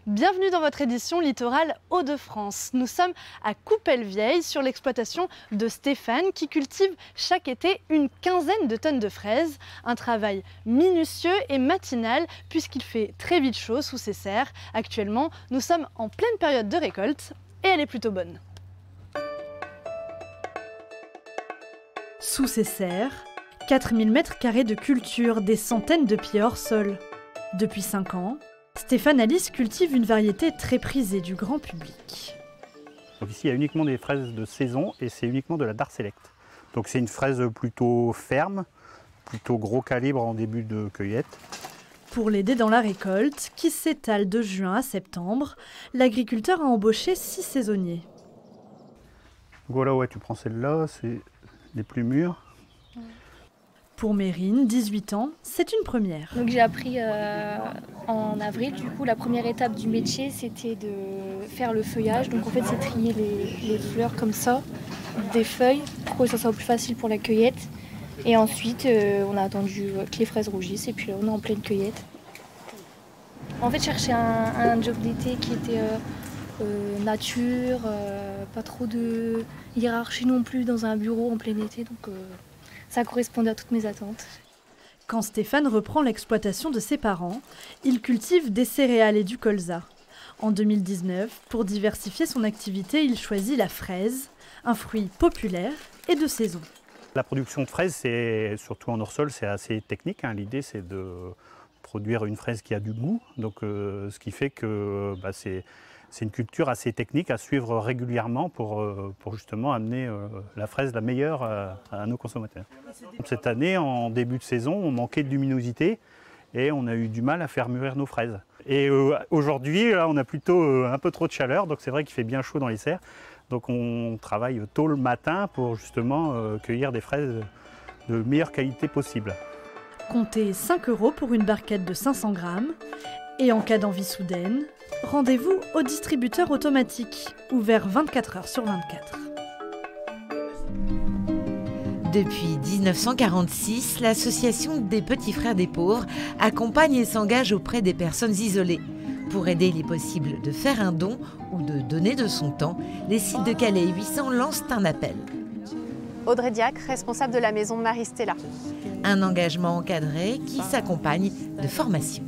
Bienvenue dans votre édition Littoral Hauts-de-France. Nous sommes à Coupelle-Vieille sur l'exploitation de Stéphane qui cultive chaque été une quinzaine de tonnes de fraises. Un travail minutieux et matinal puisqu'il fait très vite chaud sous ses serres. Actuellement, nous sommes en pleine période de récolte et elle est plutôt bonne. Sous ses serres, 4000 m² de culture, des centaines de pieds hors sol. Depuis 5 ans, Stéphane Alice cultive une variété très prisée du grand public. Donc ici, il y a uniquement des fraises de saison et c'est uniquement de la Dark Select. Donc c'est une fraise plutôt ferme, plutôt gros calibre en début de cueillette. Pour l'aider dans la récolte, qui s'étale de juin à septembre, l'agriculteur a embauché 6 saisonniers. Donc voilà, ouais, tu prends celle-là, c'est les plus mûres. Pour Mérine, 18 ans, c'est une première. Donc j'ai appris en avril, du coup la première étape du métier c'était de faire le feuillage. Donc en fait c'est trier les fleurs comme ça, des feuilles pour que ça soit plus facile pour la cueillette. Et ensuite on a attendu que les fraises rougissent et puis là on est en pleine cueillette. En fait je cherchais un job d'été qui était nature, pas trop de hiérarchie non plus dans un bureau en plein été. Donc ça correspondait à toutes mes attentes. Quand Stéphane reprend l'exploitation de ses parents, il cultive des céréales et du colza. En 2019, pour diversifier son activité, il choisit la fraise, un fruit populaire et de saison. La production de fraises, c'est surtout en hors-sol, c'est assez technique. L'idée, c'est de produire une fraise qui a du goût. Donc, ce qui fait que c'est une culture assez technique à suivre régulièrement pour justement amener la fraise la meilleure à nos consommateurs. Cette année, en début de saison, on manquait de luminosité et on a eu du mal à faire mûrir nos fraises. Et aujourd'hui, là, on a plutôt un peu trop de chaleur, donc c'est vrai qu'il fait bien chaud dans les serres. Donc on travaille tôt le matin pour justement cueillir des fraises de meilleure qualité possible. Comptez 5 € pour une barquette de 500 grammes. Et en cas d'envie soudaine, rendez-vous au distributeur automatique, ouvert 24 h sur 24. Depuis 1946, l'association des Petits Frères des Pauvres accompagne et s'engage auprès des personnes isolées. Pour aider, il est possible de faire un don ou de donner de son temps. Les sites de Calais 800 lancent un appel. Audrey Diacre, responsable de la maison Marie-Stella. Un engagement encadré qui s'accompagne de formation.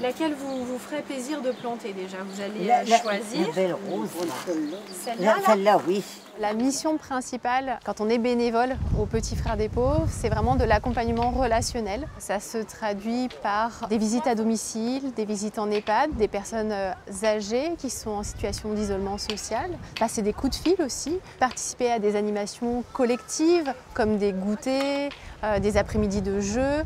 Laquelle vous ferait plaisir de planter déjà? Vous allez choisir. La belle rose, Celle-là, celle-là, oui. La mission principale, quand on est bénévole aux Petits Frères des Pauvres, c'est vraiment de l'accompagnement relationnel. Ça se traduit par des visites à domicile, des visites en EHPAD, des personnes âgées qui sont en situation d'isolement social, passer des coups de fil aussi, participer à des animations collectives comme des goûters, des après-midi de jeux.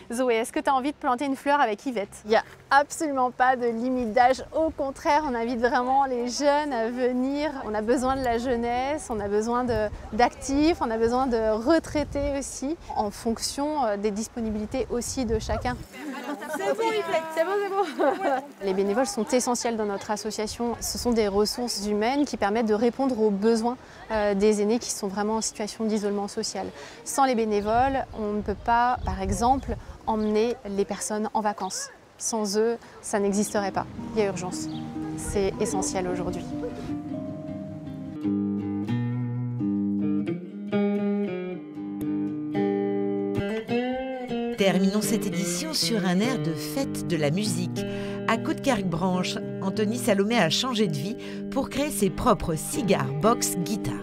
Zoé, est-ce que tu as envie de planter une fleur avec Yvette? Il n'y a absolument pas de limite d'âge. Au contraire, on invite vraiment les jeunes à venir. On a besoin de la jeunesse, on a besoin d'actifs, on a besoin de retraités aussi, en fonction des disponibilités aussi de chacun. C'est bon Yvette, c'est bon. Les bénévoles sont essentiels dans notre association. Ce sont des ressources humaines qui permettent de répondre aux besoins des aînés qui sont vraiment en situation d'isolement social. Sans les bénévoles, on ne peut pas, par exemple, emmener les personnes en vacances. Sans eux, ça n'existerait pas. Il y a urgence. C'est essentiel aujourd'hui. Terminons cette édition sur un air de fête de la musique. À Coudekerque-Branche, Anthony Salomé a changé de vie pour créer ses propres cigares box guitare.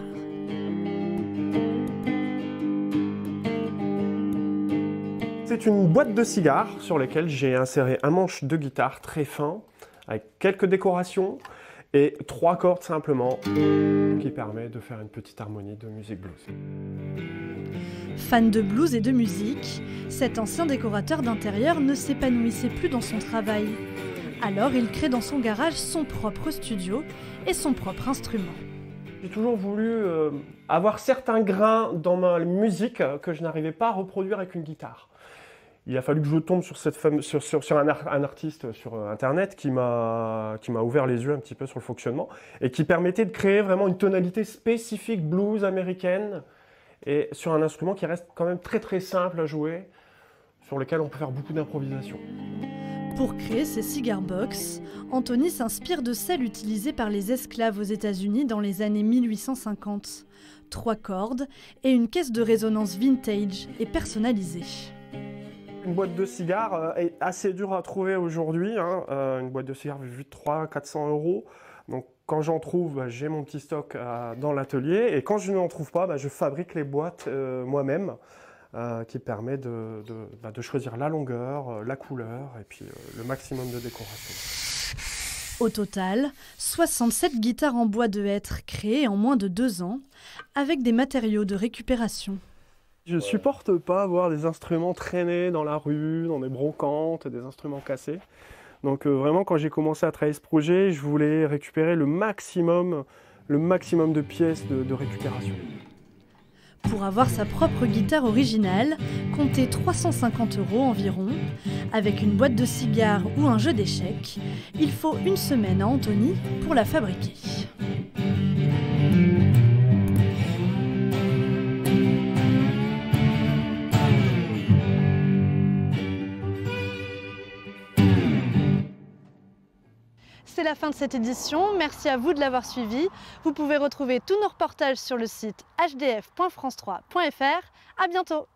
C'est une boîte de cigares sur laquelle j'ai inséré un manche de guitare très fin, avec quelques décorations et 3 cordes simplement, qui permet de faire une petite harmonie de musique blues. Fan de blues et de musique, cet ancien décorateur d'intérieur ne s'épanouissait plus dans son travail. Alors il crée dans son garage son propre studio et son propre instrument. J'ai toujours voulu avoir certains grains dans ma musique que je n'arrivais pas à reproduire avec une guitare. Il a fallu que je tombe sur, un artiste sur Internet qui m'a ouvert les yeux un petit peu sur le fonctionnement et qui permettait de créer vraiment une tonalité spécifique blues américaine et sur un instrument qui reste quand même très très simple à jouer, sur lequel on peut faire beaucoup d'improvisation. Pour créer ces cigar box, Anthony s'inspire de celles utilisées par les esclaves aux États-Unis dans les années 1850. 3 cordes et une caisse de résonance vintage et personnalisée. Une boîte de cigares est assez dure à trouver aujourd'hui. Une boîte de cigares, j'ai vu 300-400 euros. Donc quand j'en trouve, j'ai mon petit stock dans l'atelier. Et quand je n'en trouve pas, je fabrique les boîtes moi-même, qui permet de choisir la longueur, la couleur et puis le maximum de décoration. Au total, 67 guitares en bois de hêtre créées en moins de 2 ans, avec des matériaux de récupération. Je supporte pas voir des instruments traîner dans la rue, dans des brocantes, des instruments cassés. Donc vraiment, quand j'ai commencé à travailler ce projet, je voulais récupérer le maximum de pièces de récupération. Pour avoir sa propre guitare originale, comptez 350 € environ. Avec une boîte de cigares ou un jeu d'échecs, il faut 1 semaine à Anthony pour la fabriquer. C'est la fin de cette édition, merci à vous de l'avoir suivi. Vous pouvez retrouver tous nos reportages sur le site hdf.france3.fr. À bientôt.